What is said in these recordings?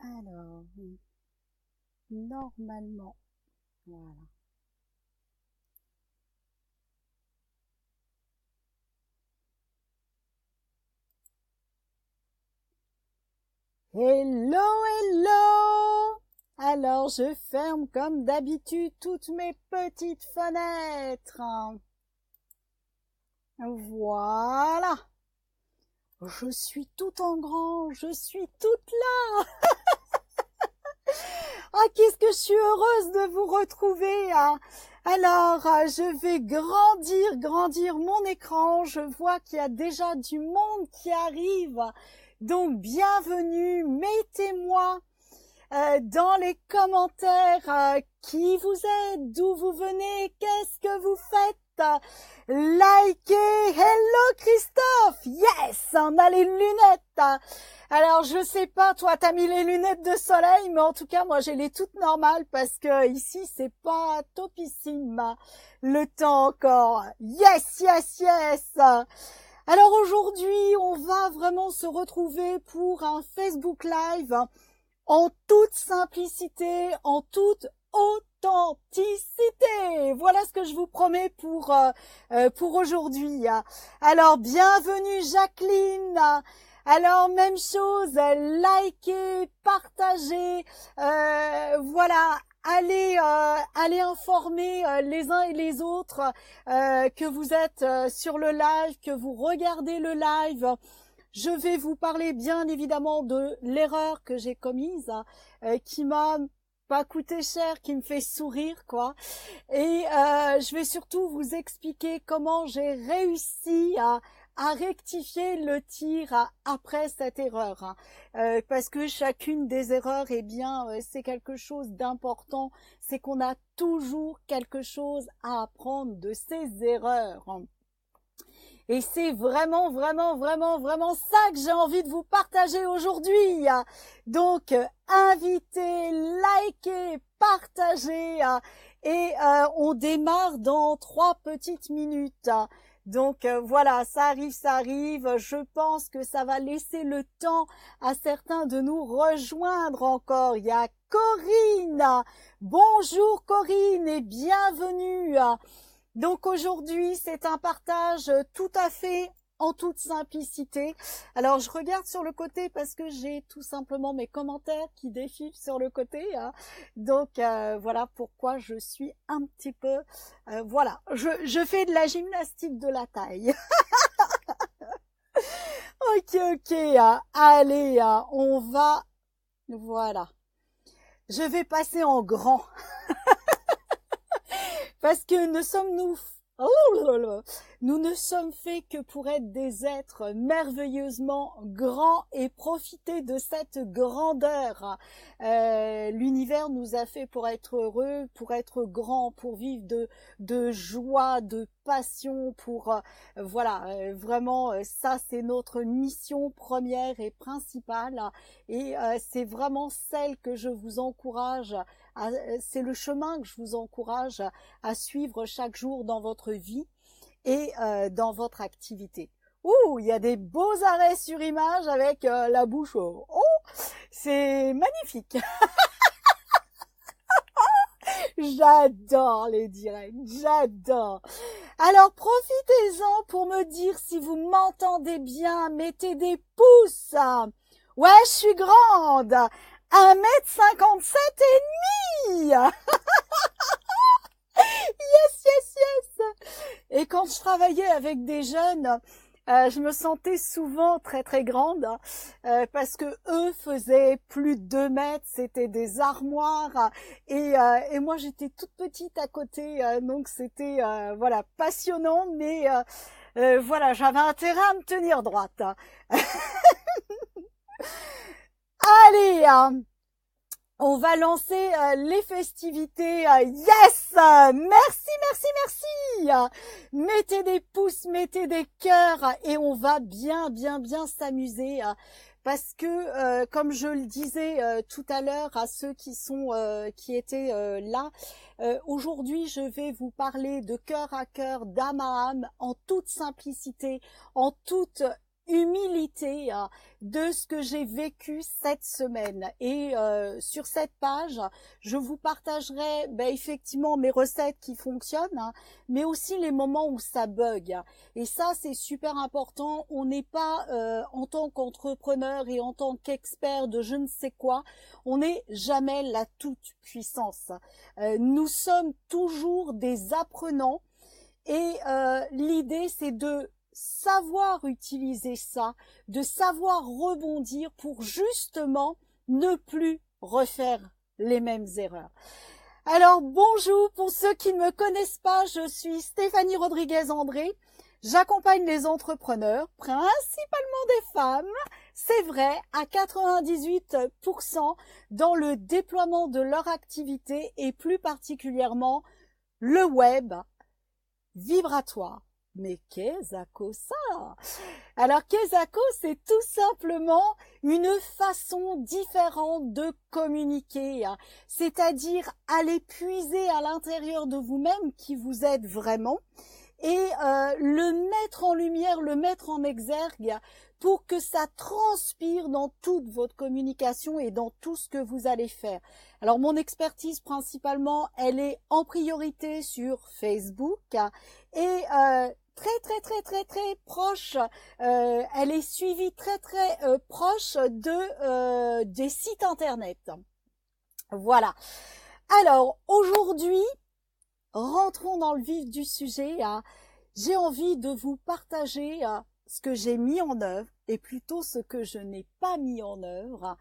Alors, normalement, voilà. Hello, hello! Alors, je ferme comme d'habitude toutes mes petites fenêtres. Voilà. Je suis tout en grand, je suis toute là. Ah, qu'est-ce que je suis heureuse de vous retrouver. Alors, je vais grandir mon écran. Je vois qu'il y a déjà du monde qui arrive. Donc, bienvenue. Mettez-moi dans les commentaires qui vous êtes, d'où vous venez, qu'est-ce que vous faites. Likez. Hello Christophe. Yes, on a les lunettes. Alors je sais pas, toi t'as mis les lunettes de soleil, mais en tout cas moi j'ai les toutes normales parce que ici c'est pas topissime le temps encore. Yes, yes, yes. Alors aujourd'hui on va vraiment se retrouver pour un Facebook Live en toute simplicité, en toute authenticité. Voilà ce que je vous promets pour aujourd'hui. Alors, bienvenue Jacqueline. Alors, même chose, likez, partagez, voilà. Allez informer les uns et les autres que vous êtes sur le live, que vous regardez le live. Je vais vous parler bien évidemment de l'erreur que j'ai commise, qui m'a pas coûté cher, qui me fait sourire, quoi. Et je vais surtout vous expliquer comment j'ai réussi à rectifier le tir après cette erreur. Parce que chacune des erreurs, eh bien, c'est quelque chose d'important. C'est qu'on a toujours quelque chose à apprendre de ces erreurs. Et c'est vraiment ça que j'ai envie de vous partager aujourd'hui. Donc, invitez, likez, partagez. Et on démarre dans 3 petites minutes. Donc voilà, ça arrive. Je pense que ça va laisser le temps à certains de nous rejoindre encore. Il y a Corinne. Bonjour Corinne et bienvenue. Donc aujourd'hui, c'est un partage tout à fait en toute simplicité. Alors je regarde sur le côté parce que j'ai tout simplement mes commentaires qui défilent sur le côté. Donc voilà pourquoi je suis un petit peu... voilà, je fais de la gymnastique de la taille. Ok, allez, on va... Voilà. Je vais passer en grand. Parce que nous ne sommes faits que pour être des êtres merveilleusement grands et profiter de cette grandeur. L'univers nous a fait pour être heureux, pour être grand, pour vivre de joie, de passion, pour voilà, vraiment ça c'est notre mission première et principale et c'est vraiment celle que je vous encourage c'est le chemin que je vous encourage à suivre chaque jour dans votre vie et dans votre activité. Ouh, il y a des beaux arrêts sur image avec la bouche. Oh, c'est magnifique. J'adore les directs, j'adore. Alors profitez-en pour me dire si vous m'entendez bien. Mettez des pouces. Ouais, je suis grande. 1,57 m et demi. Yes, yes, yes. Et quand je travaillais avec des jeunes, je me sentais souvent très très grande parce que eux faisaient plus de 2 mètres, c'était des armoires et moi j'étais toute petite à côté, donc c'était voilà passionnant, mais voilà j'avais intérêt à me tenir droite. Allez. On va lancer les festivités. Yes! Merci. Mettez des pouces, mettez des cœurs et on va bien s'amuser. Parce que, comme je le disais tout à l'heure à ceux qui étaient là, aujourd'hui je vais vous parler de cœur à cœur, d'âme à âme, en toute simplicité, en toute humilité de ce que j'ai vécu cette semaine. Et sur cette page, je vous partagerai effectivement mes recettes qui fonctionnent, mais aussi les moments où ça bug. Et ça, c'est super important. On n'est pas, en tant qu'entrepreneur et en tant qu'expert de je ne sais quoi, on n'est jamais la toute-puissance. Nous sommes toujours des apprenants et l'idée, c'est de savoir utiliser ça, de savoir rebondir pour justement ne plus refaire les mêmes erreurs. Alors bonjour, pour ceux qui ne me connaissent pas, je suis Stéphanie Rodriguez-André. J'accompagne les entrepreneurs, principalement des femmes, c'est vrai, à 98% dans le déploiement de leur activité et plus particulièrement le web vibratoire. Mais qu'est-ce que ça? Alors qu'est-ce que c'est tout simplement une façon différente de communiquer, c'est-à-dire aller puiser à l'intérieur de vous-même qui vous êtes vraiment et le mettre en lumière, le mettre en exergue pour que ça transpire dans toute votre communication et dans tout ce que vous allez faire. Alors mon expertise principalement, elle est en priorité sur Facebook et très proche, elle est suivie très proche de des sites internet. Voilà. Alors aujourd'hui, rentrons dans le vif du sujet. J'ai envie de vous partager ce que j'ai mis en œuvre et plutôt ce que je n'ai pas mis en œuvre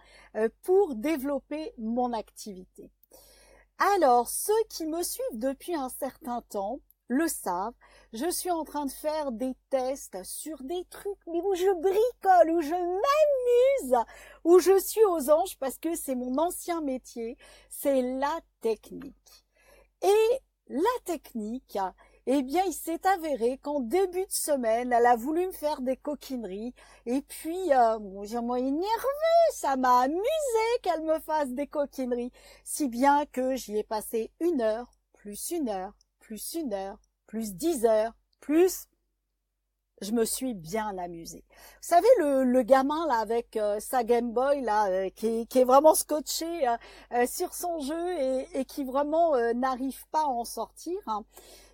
pour développer mon activité. Alors, ceux qui me suivent depuis un certain temps le savent, je suis en train de faire des tests sur des trucs mais où je bricole, où je m'amuse, où je suis aux anges parce que c'est mon ancien métier, c'est la technique. Et la technique, eh bien, il s'est avéré qu'en début de semaine, elle a voulu me faire des coquineries. Et puis, bon, j'ai moins énervé, ça m'a amusé qu'elle me fasse des coquineries. Si bien que j'y ai passé 1 heure, plus 1 heure, plus 1 heure, plus 10 heures, plus... Je me suis bien amusée. Vous savez, le gamin là avec sa Game Boy là, qui est vraiment scotché sur son jeu et qui vraiment n'arrive pas à en sortir.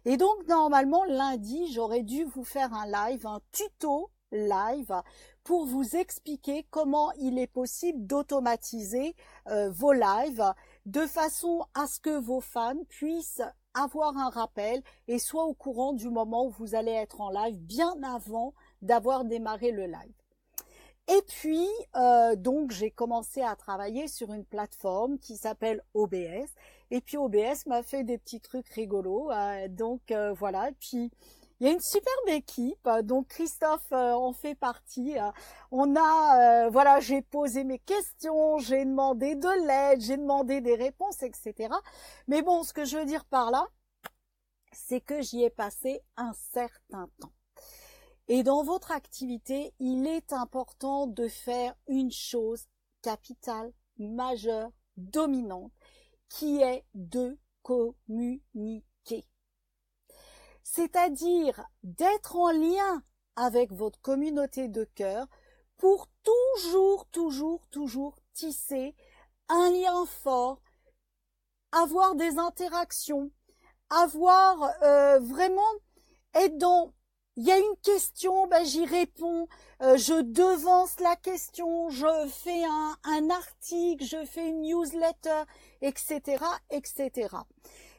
Et donc normalement lundi, j'aurais dû vous faire un live, un tuto live pour vous expliquer comment il est possible d'automatiser vos lives de façon à ce que vos fans puissent avoir un rappel et soit au courant du moment où vous allez être en live bien avant d'avoir démarré le live. Et puis, donc, j'ai commencé à travailler sur une plateforme qui s'appelle OBS. Et puis, OBS m'a fait des petits trucs rigolos. Donc, voilà. Et puis, il y a une superbe équipe. Donc, Christophe en fait partie. On a, voilà, j'ai posé mes questions, j'ai demandé de l'aide, j'ai demandé des réponses, etc. Mais bon, ce que je veux dire par là, c'est que j'y ai passé un certain temps. Et dans votre activité, il est important de faire une chose capitale, majeure, dominante, qui est de communiquer. C'est-à-dire d'être en lien avec votre communauté de cœur pour toujours tisser un lien fort, avoir des interactions, avoir vraiment être dans... Il y a une question, j'y réponds, je devance la question, je fais un article, je fais une newsletter, etc., etc.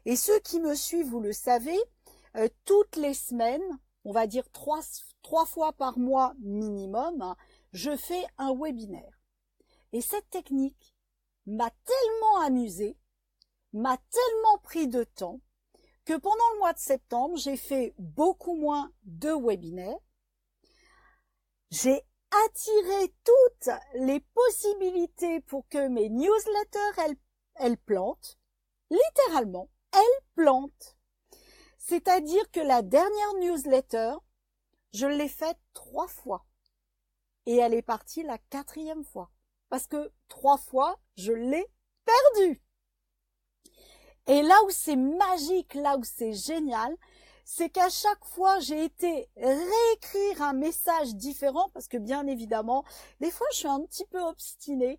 Et ceux qui me suivent, vous le savez, toutes les semaines, on va dire trois fois par mois minimum, je fais un webinaire. Et cette technique m'a tellement amusée, m'a tellement pris de temps, que pendant le mois de septembre, j'ai fait beaucoup moins de webinaires. J'ai attiré toutes les possibilités pour que mes newsletters, elles plantent. Littéralement, elles plantent. C'est-à-dire que la dernière newsletter, je l'ai faite 3 fois. Et elle est partie la 4e fois. Parce que 3 fois, je l'ai perdue. Et là où c'est magique, là où c'est génial, c'est qu'à chaque fois, j'ai été réécrire un message différent parce que bien évidemment, des fois, je suis un petit peu obstinée.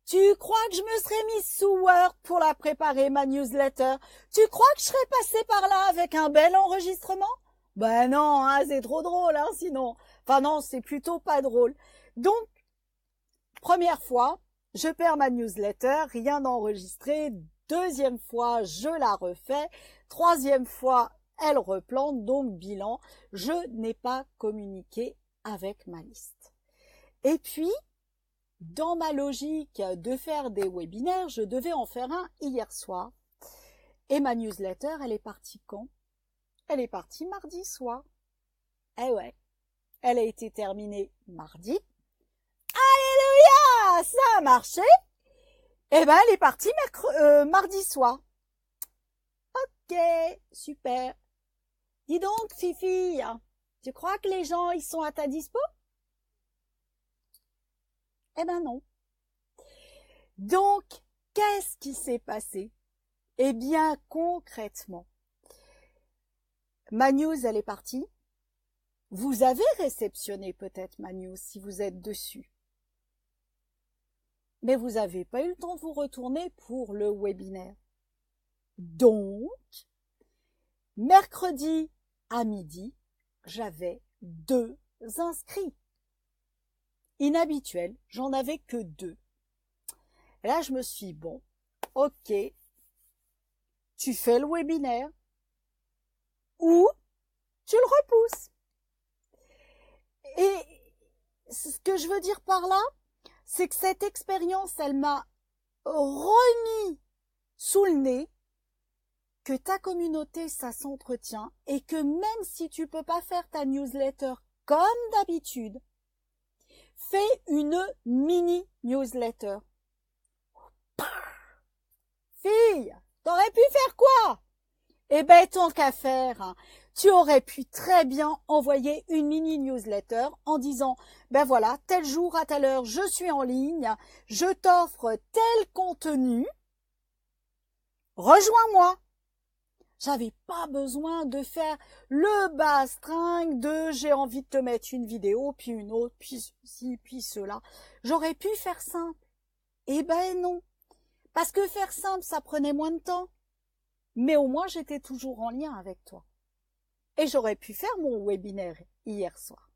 Tu crois que je me serais mise sous Word pour la préparer, ma newsletter? Tu crois que je serais passée par là avec un bel enregistrement? Ben non, hein, c'est trop drôle, hein, sinon. Enfin non, c'est plutôt pas drôle. Donc, première fois, je perds ma newsletter, rien d'enregistré. Deuxième fois, je la refais. Troisième fois, elle replante, donc bilan. Je n'ai pas communiqué avec ma liste. Et puis, dans ma logique de faire des webinaires, je devais en faire un hier soir. Et ma newsletter, elle est partie quand? Elle est partie mardi soir. Eh ouais, elle a été terminée mardi. Alléluia, ça a marché. Eh ben, elle est partie mardi soir. Ok, super. Dis donc, Fifi, tu crois que les gens, ils sont à ta dispo? Eh ben non. Donc, qu'est-ce qui s'est passé? Eh bien, concrètement, ma news, elle est partie. Vous avez réceptionné peut-être ma news si vous êtes dessus. Mais vous n'avez pas eu le temps de vous retourner pour le webinaire. Donc, mercredi à midi, j'avais 2 inscrits. Inhabituel, j'en avais que 2. Et là, je me suis dit, bon, ok, tu fais le webinaire ou tu le repousses. Et ce que je veux dire par là, c'est que cette expérience, elle m'a remis sous le nez que ta communauté, ça s'entretient et que même si tu peux pas faire ta newsletter comme d'habitude, fais une mini newsletter. Fille, t'aurais pu faire quoi? Eh ben, tant qu'à faire, tu aurais pu très bien envoyer une mini newsletter en disant, ben voilà, tel jour à telle heure, je suis en ligne, je t'offre tel contenu, rejoins-moi. J'avais pas besoin de faire le bastringue de j'ai envie de te mettre une vidéo, puis une autre, puis ceci, puis cela. J'aurais pu faire simple. Eh ben non. Parce que faire simple, ça prenait moins de temps. Mais au moins, j'étais toujours en lien avec toi. Et j'aurais pu faire mon webinaire hier soir.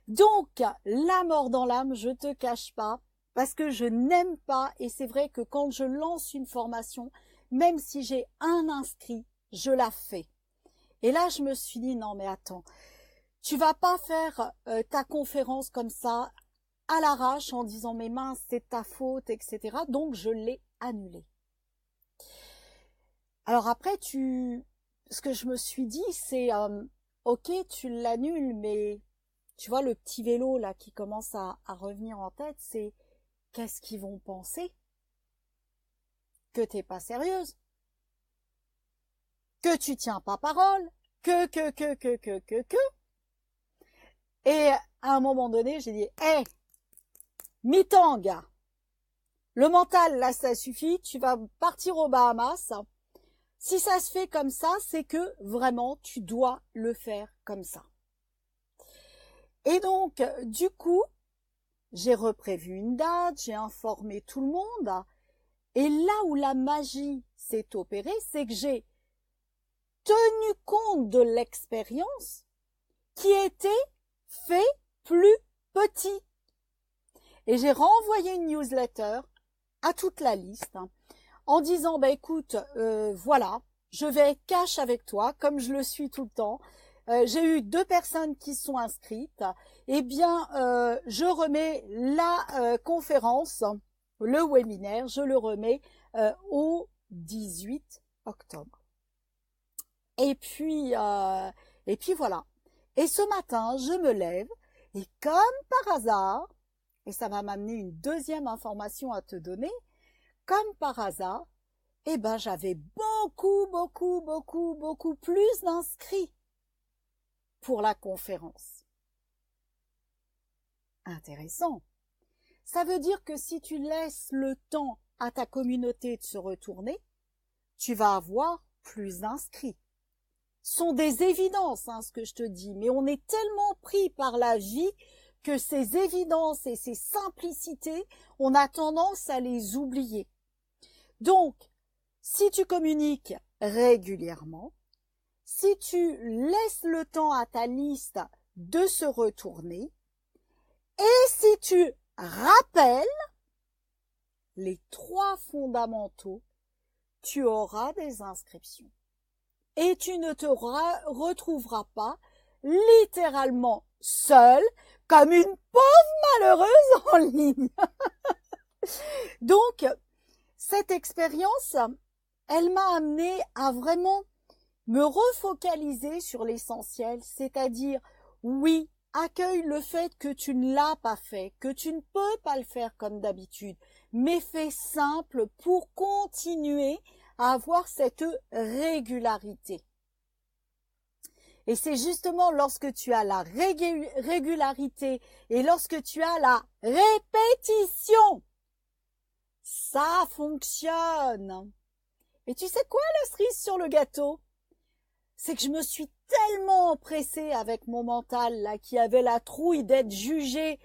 Donc, la mort dans l'âme, je te cache pas, parce que je n'aime pas, et c'est vrai que quand je lance une formation, même si j'ai un inscrit, je la fais. Et là, je me suis dit, non mais attends, tu vas pas faire ta conférence comme ça, à l'arrache, en disant, mais mince, c'est ta faute, etc. Donc, je l'ai annulée. Alors après, ce que je me suis dit, c'est, ok, tu l'annules, mais tu vois, le petit vélo là qui commence à revenir en tête, c'est qu'est-ce qu'ils vont penser? Que t'es pas sérieuse, que tu tiens pas parole, que. Et à un moment donné, j'ai dit, hé, mi-temps, gars, le mental, là, ça suffit, tu vas partir aux Bahamas. Si ça se fait comme ça, c'est que vraiment, tu dois le faire comme ça. Et donc, du coup, j'ai reprévu une date, j'ai informé tout le monde. Et là où la magie s'est opérée, c'est que j'ai tenu compte de l'expérience qui était fait plus petit. Et j'ai renvoyé une newsletter à toute la liste en disant, bah écoute, voilà, je vais être cash avec toi, comme je le suis tout le temps. J'ai eu 2 personnes qui sont inscrites. Eh bien, je remets la conférence, le webinaire, je le remets au 18 octobre. Et puis voilà. Et ce matin, je me lève et comme par hasard, et ça va m'amener une deuxième information à te donner, comme par hasard, eh ben j'avais beaucoup plus d'inscrits pour la conférence. Intéressant. Ça veut dire que si tu laisses le temps à ta communauté de se retourner, tu vas avoir plus d'inscrits. sont des évidences, hein, ce que je te dis, mais on est tellement pris par la vie que ces évidences et ces simplicités, on a tendance à les oublier. Donc, si tu communiques régulièrement, si tu laisses le temps à ta liste de se retourner, et si tu rappelles les 3 fondamentaux, tu auras des inscriptions. Et tu ne te retrouveras pas littéralement seule comme une pauvre malheureuse en ligne. Donc, cette expérience, elle m'a amenée à vraiment me refocaliser sur l'essentiel, c'est-à-dire, oui, accueille le fait que tu ne l'as pas fait, que tu ne peux pas le faire comme d'habitude, mais fais simple pour continuer à avoir cette régularité. Et c'est justement lorsque tu as la régularité et lorsque tu as la répétition, ça fonctionne. Et tu sais quoi, la cerise sur le gâteau? C'est que je me suis tellement empressée avec mon mental, là, qui avait la trouille d'être jugé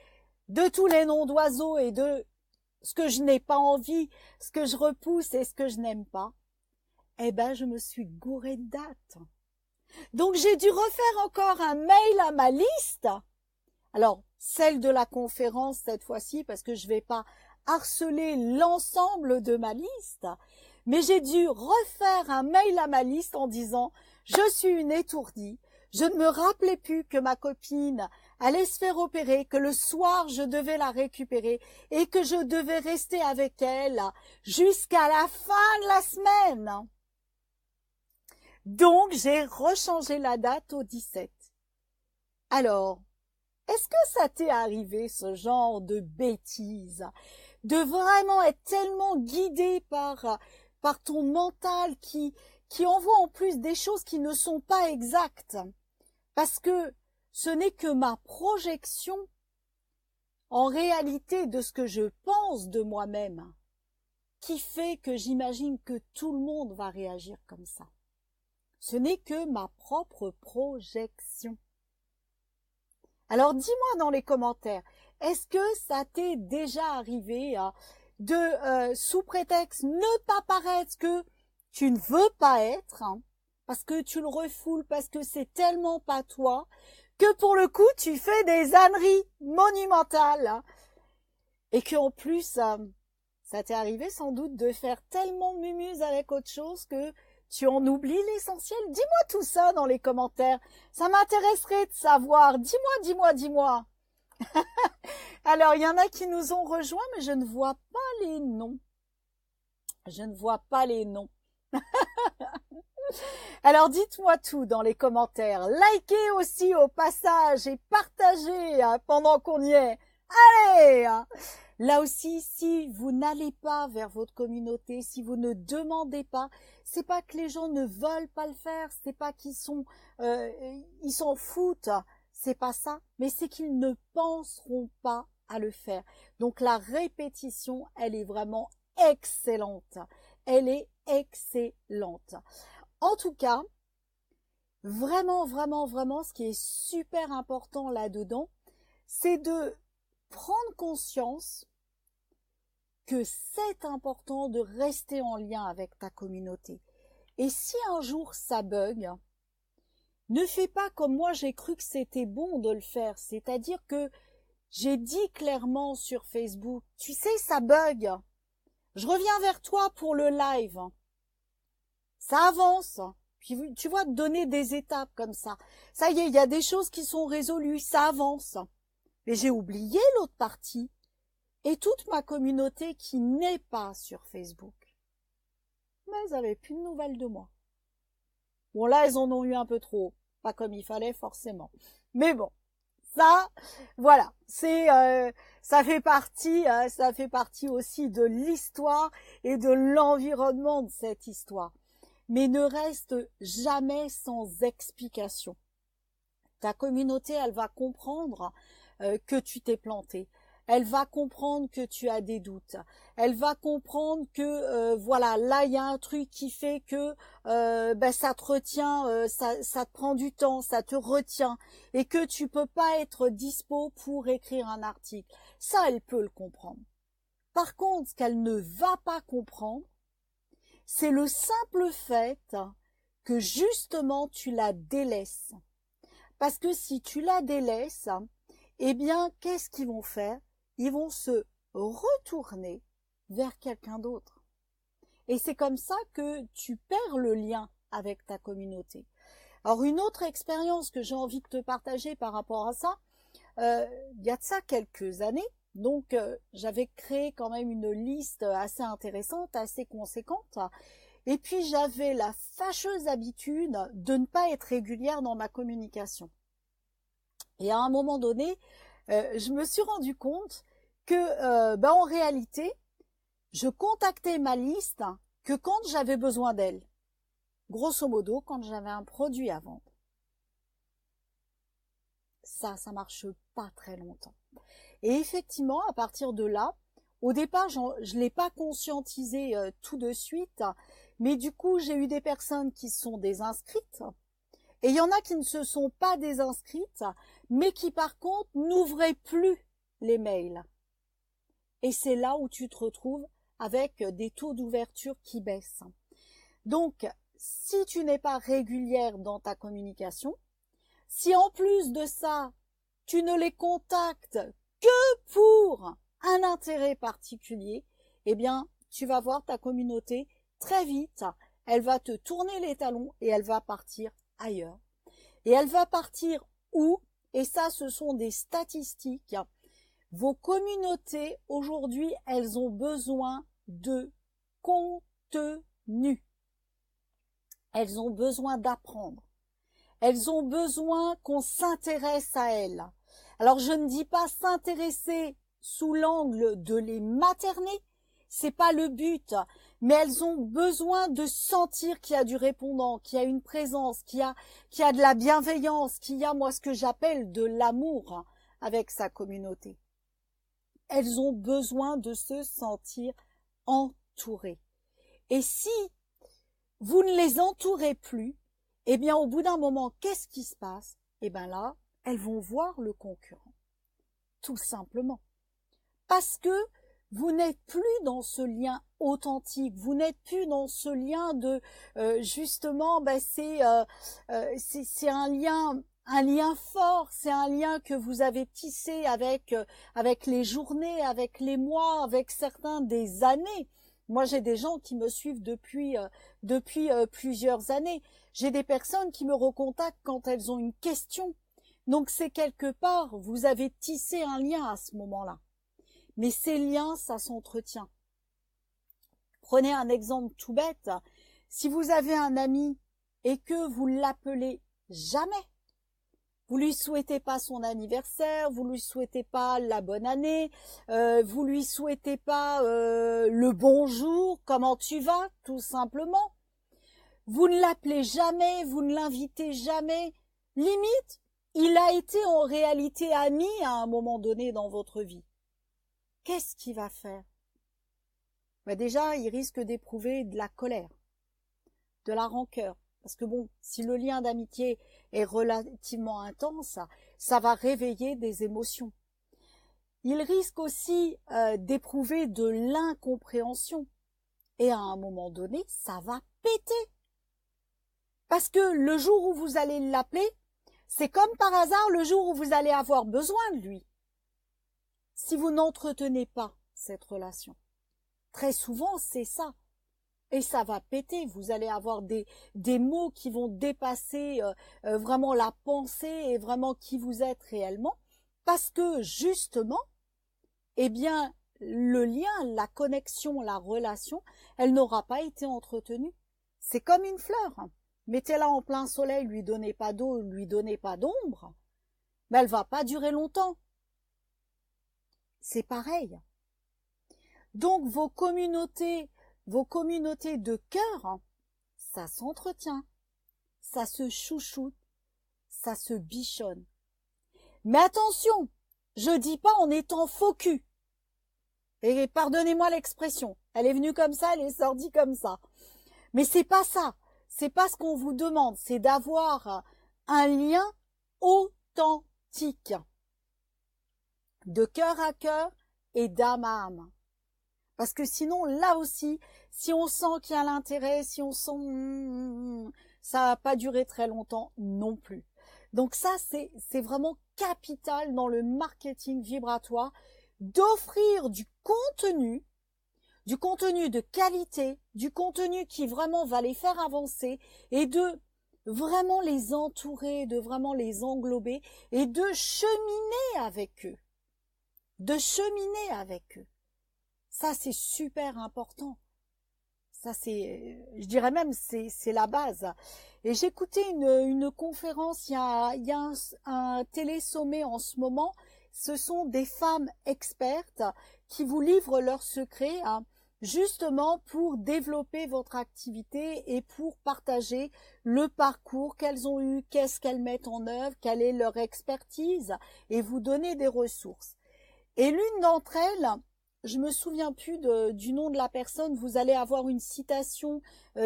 de tous les noms d'oiseaux et de ce que je n'ai pas envie, ce que je repousse et ce que je n'aime pas. Eh ben, je me suis gourée de dates. Donc, j'ai dû refaire encore un mail à ma liste. Alors, celle de la conférence cette fois-ci, parce que je vais pas harceler l'ensemble de ma liste, mais j'ai dû refaire un mail à ma liste en disant « Je suis une étourdie, je ne me rappelais plus que ma copine allait se faire opérer, que le soir je devais la récupérer et que je devais rester avec elle jusqu'à la fin de la semaine. » Donc, j'ai rechangé la date au 17. Alors, est-ce que ça t'est arrivé, ce genre de bêtises, de vraiment être tellement guidé par ton mental qui envoie en plus des choses qui ne sont pas exactes? Parce que ce n'est que ma projection, en réalité, de ce que je pense de moi-même, qui fait que j'imagine que tout le monde va réagir comme ça. Ce n'est que ma propre projection. Alors dis-moi dans les commentaires, est-ce que ça t'est déjà arrivé de, sous prétexte ne pas paraître ce que tu ne veux pas être, hein, parce que tu le refoules, parce que c'est tellement pas toi, que pour le coup tu fais des âneries monumentales, hein, et qu'en plus, ça t'est arrivé sans doute de faire tellement mumuse avec autre chose que tu en oublies l'essentiel? Dis-moi tout ça dans les commentaires. Ça m'intéresserait de savoir. Dis-moi. Alors, il y en a qui nous ont rejoints, mais je ne vois pas les noms. Alors, dites-moi tout dans les commentaires. Likez aussi au passage et partagez pendant qu'on y est. Allez! Là aussi, si vous n'allez pas vers votre communauté, si vous ne demandez pas, c'est pas que les gens ne veulent pas le faire, c'est pas qu'ils ils s'en foutent, c'est pas ça, mais c'est qu'ils ne penseront pas à le faire. Donc la répétition, elle est vraiment excellente. Elle est excellente. En tout cas, vraiment, ce qui est super important là-dedans, c'est de prendre conscience que c'est important de rester en lien avec ta communauté. Et si un jour ça bug, ne fais pas comme moi j'ai cru que c'était bon de le faire. C'est-à-dire que j'ai dit clairement sur Facebook, tu sais, ça bug. Je reviens vers toi pour le live. Ça avance. Puis tu vois, donner des étapes comme ça. Ça y est, il y a des choses qui sont résolues, ça avance. Mais j'ai oublié l'autre partie. Et toute ma communauté qui n'est pas sur Facebook. Mais elles n'avaient plus de nouvelles de moi. Bon, là, elles en ont eu un peu trop. Pas comme il fallait, forcément. Mais bon, ça, voilà. Ça fait partie aussi de l'histoire et de l'environnement de cette histoire. Mais ne reste jamais sans explication. Ta communauté, elle va comprendre que tu t'es planté. elle va comprendre que tu as des doutes. Elle va comprendre que voilà, là il y a un truc qui fait que ça te retient, ça te prend du temps, ça te retient et que tu peux pas être dispo pour écrire un article. Ça, elle peut le comprendre. Par contre, ce qu'elle ne va pas comprendre, c'est le simple fait que justement tu la délaisses. Parce que si tu la délaisses, eh bien, qu'est-ce qu'ils vont faire? Ils vont se retourner vers quelqu'un d'autre. Et c'est comme ça que tu perds le lien avec ta communauté. Alors, une autre expérience que j'ai envie de te partager par rapport à ça, il y a de ça quelques années, donc j'avais créé quand même une liste assez intéressante, assez conséquente, et puis j'avais la fâcheuse habitude de ne pas être régulière dans ma communication. Et à un moment donné, je me suis rendu compte que en réalité, je contactais ma liste que quand j'avais besoin d'elle. Grosso modo, quand j'avais un produit à vendre. Ça marche pas très longtemps. Et effectivement, à partir de là, au départ, je l'ai pas conscientisé tout de suite, mais du coup, j'ai eu des personnes qui sont désinscrites, et il y en a qui ne se sont pas désinscrites, mais qui par contre n'ouvraient plus les mails. Et c'est là où tu te retrouves avec des taux d'ouverture qui baissent. Donc, si tu n'es pas régulière dans ta communication, si en plus de ça, tu ne les contactes que pour un intérêt particulier, eh bien, tu vas voir ta communauté très vite, elle va te tourner les talons et elle va partir ailleurs. Et elle va partir où? Et ça, ce sont des statistiques. Vos communautés, aujourd'hui, elles ont besoin de contenu. Elles ont besoin d'apprendre. Elles ont besoin qu'on s'intéresse à elles. Alors, je ne dis pas s'intéresser sous l'angle de les materner, c'est pas le but, mais elles ont besoin de sentir qu'il y a du répondant, qu'il y a une présence, qu'il y a de la bienveillance, qu'il y a, moi, ce que j'appelle de l'amour avec sa communauté. Elles ont besoin de se sentir entourées. Et si vous ne les entourez plus, eh bien, au bout d'un moment, qu'est-ce qui se passe? Eh bien là, elles vont voir le concurrent. Tout simplement. Parce que vous n'êtes plus dans ce lien authentique, vous n'êtes plus dans ce lien de justement, c'est un lien fort, c'est un lien que vous avez tissé avec les journées, avec les mois, avec certains des années. Moi, j'ai des gens qui me suivent depuis plusieurs années. J'ai des personnes qui me recontactent quand elles ont une question. Donc, c'est quelque part, vous avez tissé un lien à ce moment-là. Mais ces liens, ça s'entretient. Prenez un exemple tout bête. Si vous avez un ami et que vous l'appelez jamais, vous lui souhaitez pas son anniversaire, vous lui souhaitez pas la bonne année, vous lui souhaitez pas le bonjour, comment tu vas, tout simplement. Vous ne l'appelez jamais, vous ne l'invitez jamais. Limite, il a été en réalité ami à un moment donné dans votre vie. Qu'est-ce qu'il va faire? Déjà, il risque d'éprouver de la colère, de la rancœur. Parce que bon, si le lien d'amitié est relativement intense, ça va réveiller des émotions. Il risque aussi d'éprouver de l'incompréhension. Et à un moment donné, ça va péter. Parce que le jour où vous allez l'appeler, c'est comme par hasard le jour où vous allez avoir besoin de lui. Si vous n'entretenez pas cette relation. Très souvent, c'est ça. Et ça va péter. Vous allez avoir des mots qui vont dépasser vraiment la pensée et vraiment qui vous êtes réellement. Parce que, justement, eh bien, le lien, la connexion, la relation, elle n'aura pas été entretenue. C'est comme une fleur. Mettez-la en plein soleil, lui donnez pas d'eau, lui donnez pas d'ombre, mais elle va pas durer longtemps. C'est pareil. Donc vos communautés de cœur, ça s'entretient, ça se chouchoute, ça se bichonne. Mais attention, Je dis pas en étant faux cul. Et pardonnez-moi l'expression. Elle est venue comme ça, elle est sortie comme ça. Mais c'est pas ça. C'est pas ce qu'on vous demande. C'est d'avoir un lien authentique. De cœur à cœur et d'âme à âme. Parce que sinon, là aussi, si on sent qu'il y a l'intérêt, si on sent ça va pas durer très longtemps non plus. Donc ça, c'est vraiment capital dans le marketing vibratoire d'offrir du contenu de qualité, du contenu qui vraiment va les faire avancer et de vraiment les entourer, de vraiment les englober et de cheminer avec eux. De cheminer avec eux. Ça, c'est super important. Ça, je dirais même, c'est la base. Et j'écoutais une conférence, il y a un télé-sommet en ce moment. Ce sont des femmes expertes qui vous livrent leurs secrets, hein, justement pour développer votre activité et pour partager le parcours qu'elles ont eu, qu'est-ce qu'elles mettent en œuvre, quelle est leur expertise et vous donner des ressources. Et l'une d'entre elles, je me souviens plus du nom de la personne, vous allez avoir une citation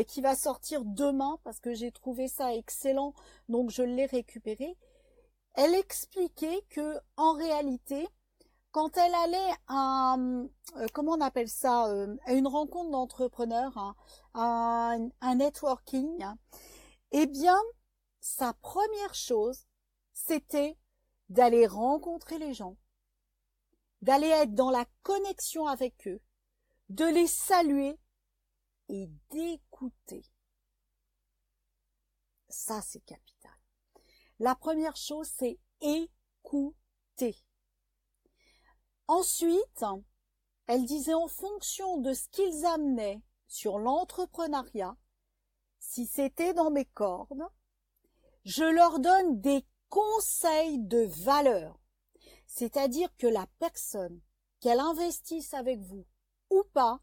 qui va sortir demain parce que j'ai trouvé ça excellent, donc je l'ai récupéré. Elle expliquait que en réalité, quand elle allait à comment on appelle ça, à une rencontre d'entrepreneurs, hein, un networking, eh bien, sa première chose, c'était d'aller rencontrer les gens, d'aller être dans la connexion avec eux, de les saluer et d'écouter. Ça, c'est capital. La première chose, c'est écouter. Ensuite, elle disait en fonction de ce qu'ils amenaient sur l'entrepreneuriat, si c'était dans mes cordes, je leur donne des conseils de valeur. C'est-à-dire que la personne, qu'elle investisse avec vous ou pas,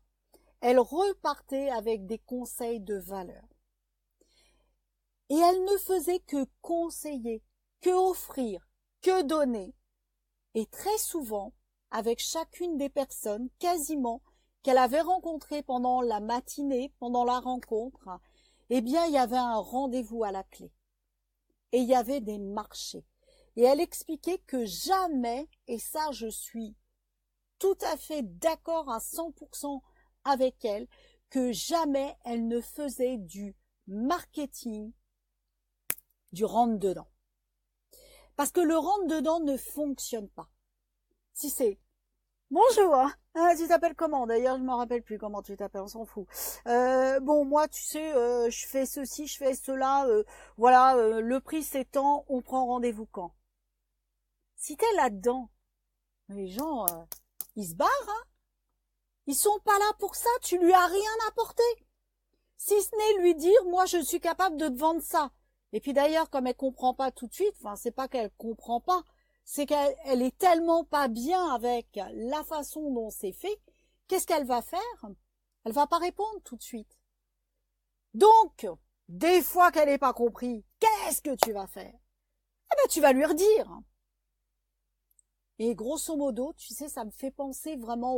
elle repartait avec des conseils de valeur. Et elle ne faisait que conseiller, que offrir, que donner. Et très souvent, avec chacune des personnes, quasiment, qu'elle avait rencontrées pendant la matinée, pendant la rencontre, eh bien, il y avait un rendez-vous à la clé. Et il y avait des marchés. Et elle expliquait que jamais, et ça je suis tout à fait d'accord à 100% avec elle, que jamais elle ne faisait du marketing, du rentre-dedans. Parce que le rentre-dedans ne fonctionne pas. Si c'est « Bonjour, hein, tu t'appelles comment ?» D'ailleurs, je ne me rappelle plus comment tu t'appelles, on s'en fout. Bon, moi, tu sais, je fais ceci, je fais cela, voilà, le prix c'est tant, on prend rendez-vous quand? Si t'es là-dedans, les gens, ils se barrent, hein. Ils sont pas là pour ça, tu lui as rien apporté. Si ce n'est lui dire, moi, je suis capable de te vendre ça. Et puis d'ailleurs, comme elle comprend pas tout de suite, enfin, c'est pas qu'elle comprend pas, c'est qu'elle est tellement pas bien avec la façon dont c'est fait, qu'est-ce qu'elle va faire? Elle va pas répondre tout de suite. Donc, des fois qu'elle n'est pas compris, qu'est-ce que tu vas faire? Eh ben, tu vas lui redire. Et grosso modo, tu sais, ça me fait penser vraiment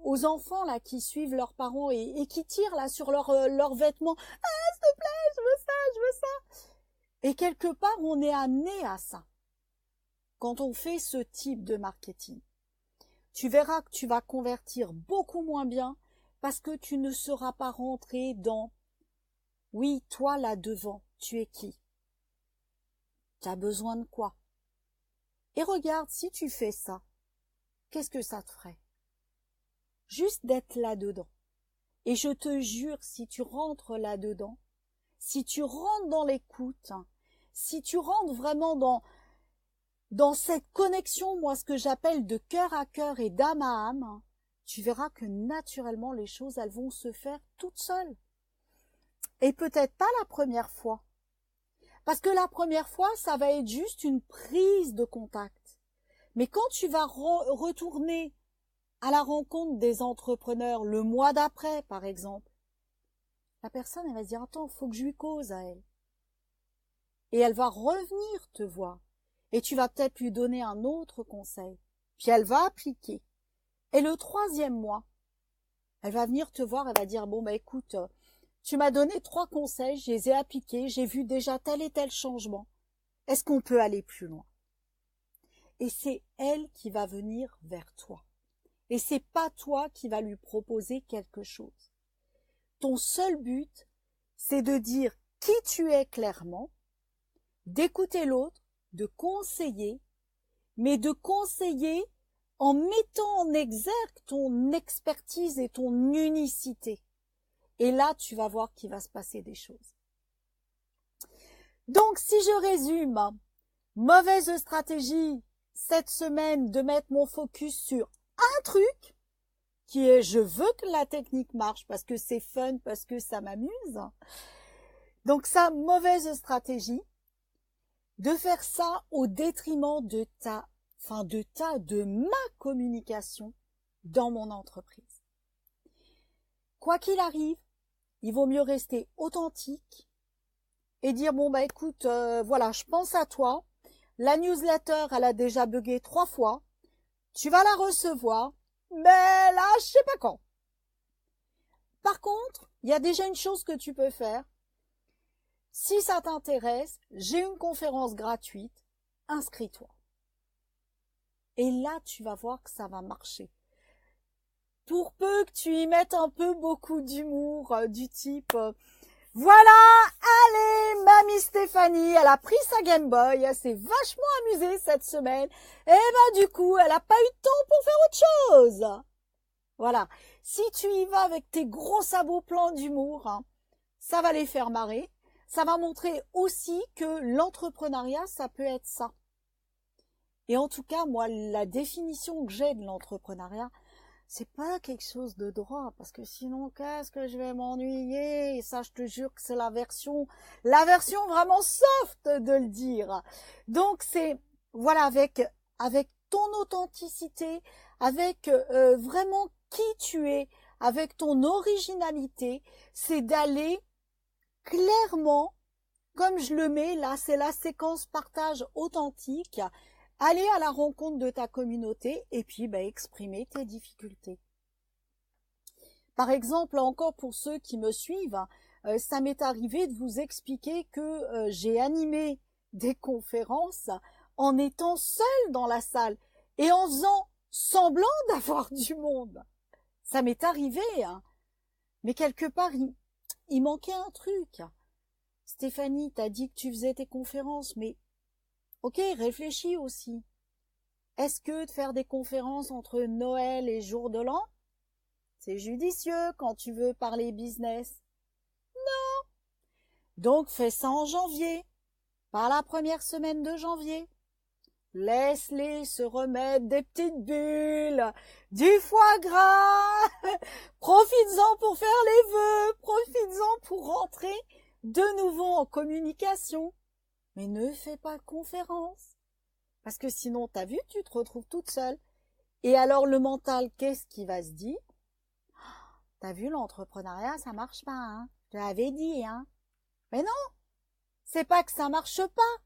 aux enfants là qui suivent leurs parents et qui tirent là sur leurs vêtements. Ah, s'il te plaît, je veux ça, je veux ça. Et quelque part, on est amené à ça quand on fait ce type de marketing. Tu verras que tu vas convertir beaucoup moins bien parce que tu ne seras pas rentré dans « oui, toi là devant, tu es qui? Tu as besoin de quoi ?» Et regarde, si tu fais ça, qu'est-ce que ça te ferait? Juste d'être là-dedans. Et je te jure, si tu rentres là-dedans, si tu rentres dans l'écoute, si tu rentres vraiment dans cette connexion, moi, ce que j'appelle de cœur à cœur et d'âme à âme, tu verras que naturellement, les choses, elles vont se faire toutes seules. Et peut-être pas la première fois. Parce que la première fois, ça va être juste une prise de contact. Mais quand tu vas retourner à la rencontre des entrepreneurs le mois d'après, par exemple, la personne, elle va se dire, attends, faut que je lui cause à elle. Et elle va revenir te voir. et tu vas peut-être lui donner un autre conseil. Puis elle va appliquer. Et le 3e mois, elle va venir te voir, elle va dire, bon, bah écoute, tu m'as donné 3 conseils, je les ai appliqués, j'ai vu déjà tel et tel changement. Est-ce qu'on peut aller plus loin? Et c'est elle qui va venir vers toi. Et c'est pas toi qui va lui proposer quelque chose. Ton seul but, c'est de dire qui tu es clairement, d'écouter l'autre, de conseiller, mais de conseiller en mettant en exergue ton expertise et ton unicité. Et là, tu vas voir qu'il va se passer des choses. Donc, si je résume, mauvaise stratégie cette semaine de mettre mon focus sur un truc, qui est je veux que la technique marche parce que c'est fun, parce que ça m'amuse. Donc ça, mauvaise stratégie, de faire ça au détriment de ma communication dans mon entreprise. Quoi qu'il arrive, il vaut mieux rester authentique et dire, bon, bah écoute, voilà, je pense à toi. La newsletter, elle a déjà bugué 3 fois. Tu vas la recevoir, mais là, je sais pas quand. Par contre, il y a déjà une chose que tu peux faire. Si ça t'intéresse, j'ai une conférence gratuite, inscris-toi. Et là, tu vas voir que ça va marcher. Pour peu que tu y mettes un peu beaucoup d'humour, du type voilà, allez, mamie Stéphanie, elle a pris sa Game Boy, elle s'est vachement amusée cette semaine, et ben du coup, elle a pas eu de temps pour faire autre chose. Voilà, si tu y vas avec tes gros sabots pleins d'humour, ça va les faire marrer, ça va montrer aussi que l'entrepreneuriat, ça peut être ça. Et en tout cas, moi, la définition que j'ai de l'entrepreneuriat, c'est pas quelque chose de droit, parce que sinon, qu'est-ce que je vais m'ennuyer? Et ça, je te jure que c'est la version vraiment soft de le dire. Donc, c'est, voilà, avec ton authenticité, avec vraiment qui tu es, avec ton originalité, c'est d'aller clairement, comme je le mets, là, c'est la séquence partage authentique, aller à la rencontre de ta communauté et puis exprimer tes difficultés. Par exemple, encore pour ceux qui me suivent, ça m'est arrivé de vous expliquer que j'ai animé des conférences en étant seule dans la salle et en faisant semblant d'avoir du monde. Ça m'est arrivé, hein. Mais quelque part, il manquait un truc. Stéphanie, t'as dit que tu faisais tes conférences, mais ok, réfléchis aussi. Est-ce que de faire des conférences entre Noël et jour de l'an, c'est judicieux quand tu veux parler business? Non. Donc fais ça en janvier, pas la première semaine de janvier. Laisse-les se remettre des petites bulles, du foie gras. Profites-en pour faire les vœux, profites-en pour rentrer de nouveau en communication. Mais ne fais pas de conférence. Parce que sinon, t'as vu, tu te retrouves toute seule. Et alors, le mental, qu'est-ce qu'il va se dire? T'as vu, l'entrepreneuriat, ça marche pas, hein. Je l'avais dit, hein. Mais non, c'est pas que ça marche pas.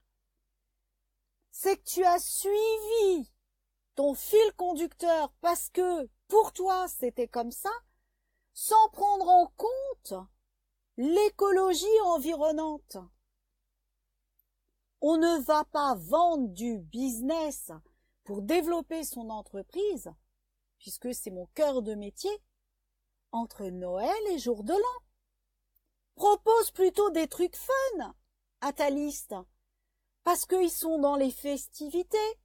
C'est que tu as suivi ton fil conducteur parce que, pour toi, c'était comme ça, sans prendre en compte l'écologie environnante. On ne va pas vendre du business pour développer son entreprise, puisque c'est mon cœur de métier, entre Noël et jour de l'an. Propose plutôt des trucs fun à ta liste, parce qu'ils sont dans les festivités.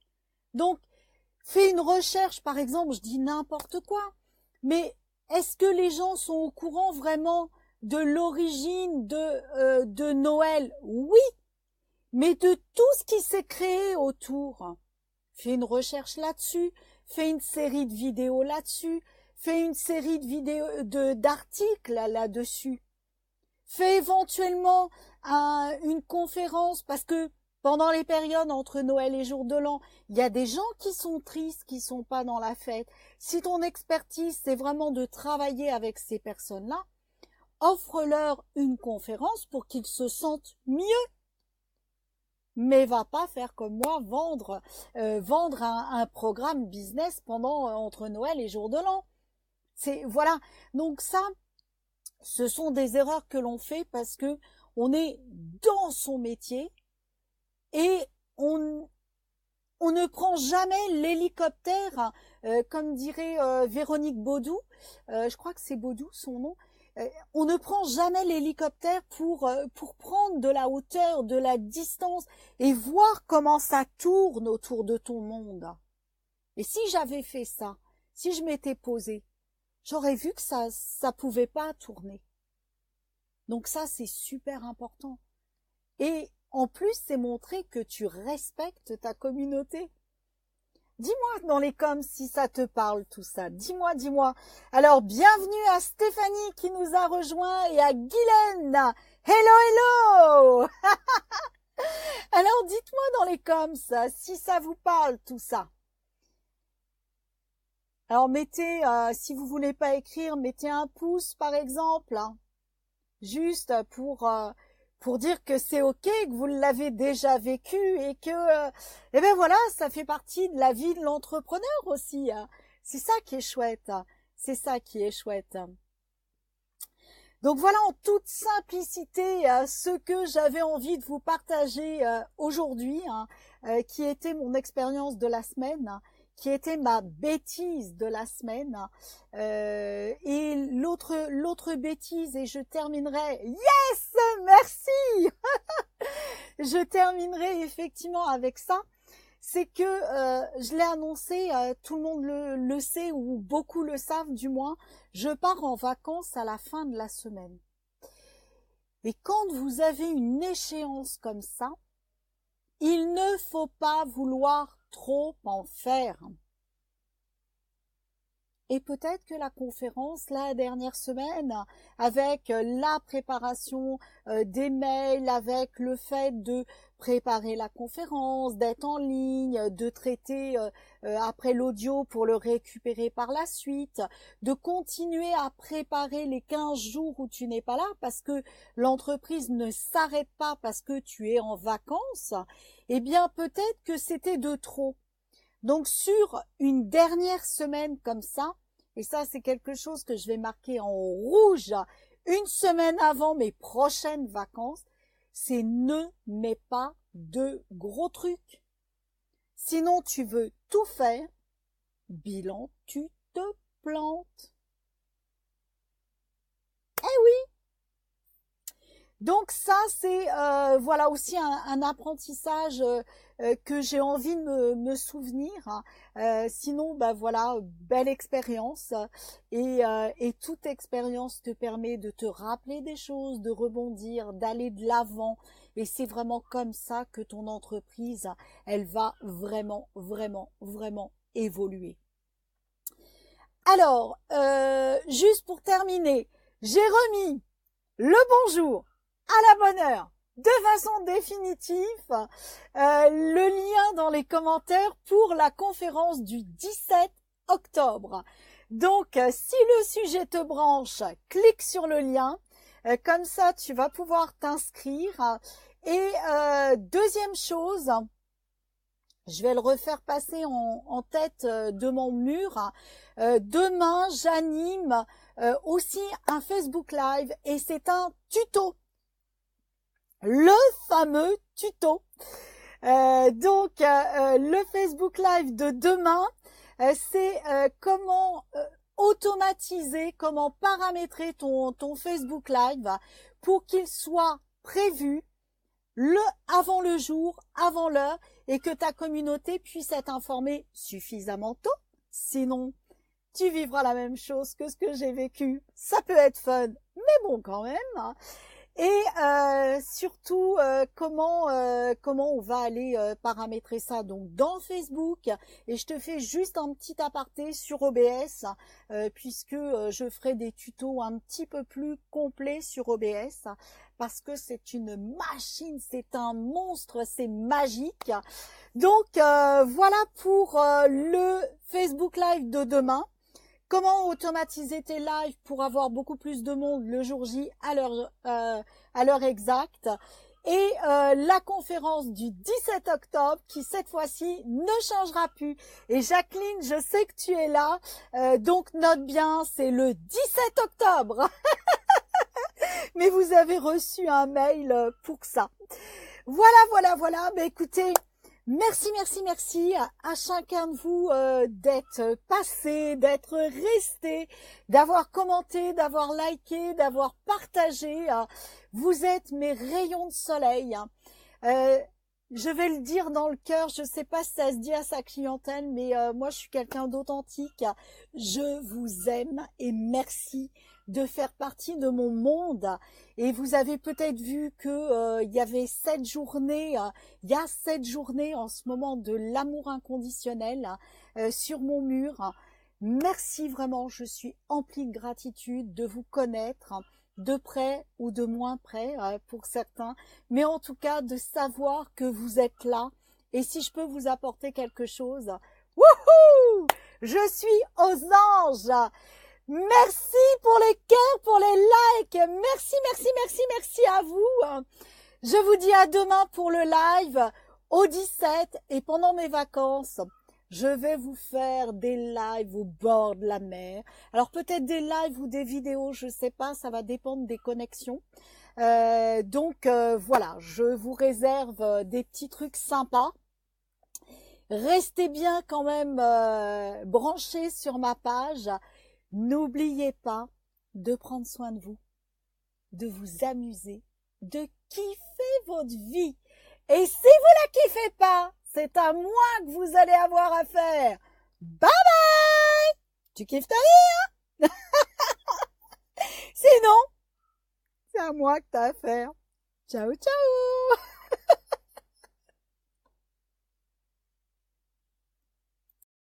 Donc, fais une recherche, par exemple, je dis n'importe quoi, mais est-ce que les gens sont au courant vraiment de l'origine de Noël? Oui. Mais de tout ce qui s'est créé autour, fais une recherche là-dessus, fais une série de vidéos là-dessus, fais une série de vidéos d'articles là-dessus. Fais éventuellement une conférence parce que pendant les périodes entre Noël et jour de l'an, il y a des gens qui sont tristes, qui sont pas dans la fête. Si ton expertise, c'est vraiment de travailler avec ces personnes-là, offre-leur une conférence pour qu'ils se sentent mieux. mais va pas faire comme moi, vendre un programme business pendant entre Noël et jour de l'an. C'est voilà. Donc ça, ce sont des erreurs que l'on fait parce que on est dans son métier et on ne prend jamais l'hélicoptère, comme dirait Véronique Baudou. Je crois que c'est Baudou son nom. On ne prend jamais l'hélicoptère pour prendre de la hauteur, de la distance et voir comment ça tourne autour de ton monde. Et si j'avais fait ça, si je m'étais posée, j'aurais vu que ça pouvait pas tourner. Donc ça, c'est super important. Et en plus, c'est montrer que tu respectes ta communauté. Dis-moi dans les coms si ça te parle tout ça. Dis-moi, dis-moi. Alors, bienvenue à Stéphanie qui nous a rejoint et à Guylaine. Hello, hello. Alors, dites-moi dans les coms si ça vous parle tout ça. Alors, mettez, si vous voulez pas écrire, mettez un pouce par exemple. Hein, juste pour dire que c'est ok, que vous l'avez déjà vécu et que, eh ben voilà, ça fait partie de la vie de l'entrepreneur aussi. Hein. C'est ça qui est chouette. Hein. C'est ça qui est chouette. Donc voilà en toute simplicité ce que j'avais envie de vous partager aujourd'hui, hein, qui était mon expérience de la semaine. Hein, qui était ma bêtise de la semaine. Et l'autre bêtise, et je terminerai, yes, merci, je terminerai effectivement avec ça, c'est que je l'ai annoncé, tout le monde le sait, ou beaucoup le savent du moins, je pars en vacances à la fin de la semaine. Et quand vous avez une échéance comme ça, il ne faut pas vouloir trop en faire. Et peut-être que la conférence, la dernière semaine, avec la préparation des mails, avec le fait de préparer la conférence, d'être en ligne, de traiter après l'audio pour le récupérer par la suite, de continuer à préparer les 15 jours où tu n'es pas là parce que l'entreprise ne s'arrête pas parce que tu es en vacances, eh bien peut-être que c'était de trop. Donc sur une dernière semaine comme ça, et ça c'est quelque chose que je vais marquer en rouge une semaine avant mes prochaines vacances, c'est ne mets pas de gros trucs. Sinon tu veux tout faire, bilan, tu te plantes. Eh oui! Donc ça, c'est voilà aussi un apprentissage que j'ai envie de me souvenir. Hein. Sinon, bah voilà, belle expérience. Et toute expérience te permet de te rappeler des choses, de rebondir, d'aller de l'avant. Et c'est vraiment comme ça que ton entreprise, elle va vraiment, vraiment, vraiment évoluer. Alors, juste pour terminer, j'ai remis le bonjour à la bonne heure, de façon définitive, le lien dans les commentaires pour la conférence du 17 octobre. Donc, si le sujet te branche, clique sur le lien. Comme ça, tu vas pouvoir t'inscrire. Et deuxième chose, je vais le refaire passer en tête de mon mur. Demain, j'anime aussi un Facebook Live et c'est un tuto. Le fameux tuto. Donc, le Facebook Live de demain, c'est comment automatiser, comment paramétrer ton Facebook Live pour qu'il soit prévu avant le jour, avant l'heure, et que ta communauté puisse être informée suffisamment tôt. Sinon, tu vivras la même chose que ce que j'ai vécu. Ça peut être fun, mais bon quand même. Hein. Et surtout, comment on va aller paramétrer ça donc dans Facebook. Et je te fais juste un petit aparté sur OBS, puisque je ferai des tutos un petit peu plus complets sur OBS, parce que c'est une machine, c'est un monstre, c'est magique. Donc voilà pour le Facebook Live de demain. Comment automatiser tes lives pour avoir beaucoup plus de monde le jour J à l'heure exacte. et la conférence du 17 octobre qui cette fois-ci ne changera plus. Et Jacqueline, je sais que tu es là, donc note bien, c'est le 17 octobre. Mais vous avez reçu un mail pour ça. Voilà. Mais écoutez, merci à chacun de vous d'être passé, d'être resté, d'avoir commenté, d'avoir liké, d'avoir partagé. Vous êtes mes rayons de soleil. Je vais le dire dans le cœur, je sais pas si ça se dit à sa clientèle, mais moi je suis quelqu'un d'authentique. Je vous aime et merci de faire partie de mon monde. Et vous avez peut-être vu que il y avait 7 journées, il y a 7 journées en ce moment de l'amour inconditionnel sur mon mur. Merci vraiment, je suis emplie de gratitude de vous connaître, de près ou de moins près pour certains, mais en tout cas de savoir que vous êtes là. Et si je peux vous apporter quelque chose, wouhou, je suis aux anges. Merci pour les cœurs, pour les likes. Merci à vous. Je vous dis à demain pour le live au 17 et pendant mes vacances. Je vais vous faire des lives au bord de la mer. Alors peut-être des lives ou des vidéos, je sais pas, ça va dépendre des connexions. Donc voilà, je vous réserve des petits trucs sympas. Restez bien quand même branchés sur ma page. N'oubliez pas de prendre soin de vous, de vous amuser, de kiffer votre vie. Et si vous la kiffez pas, c'est à moi que vous allez avoir à faire. Bye bye! Tu kiffes ta vie, hein? Sinon, c'est à moi que t'as à faire. Ciao, ciao!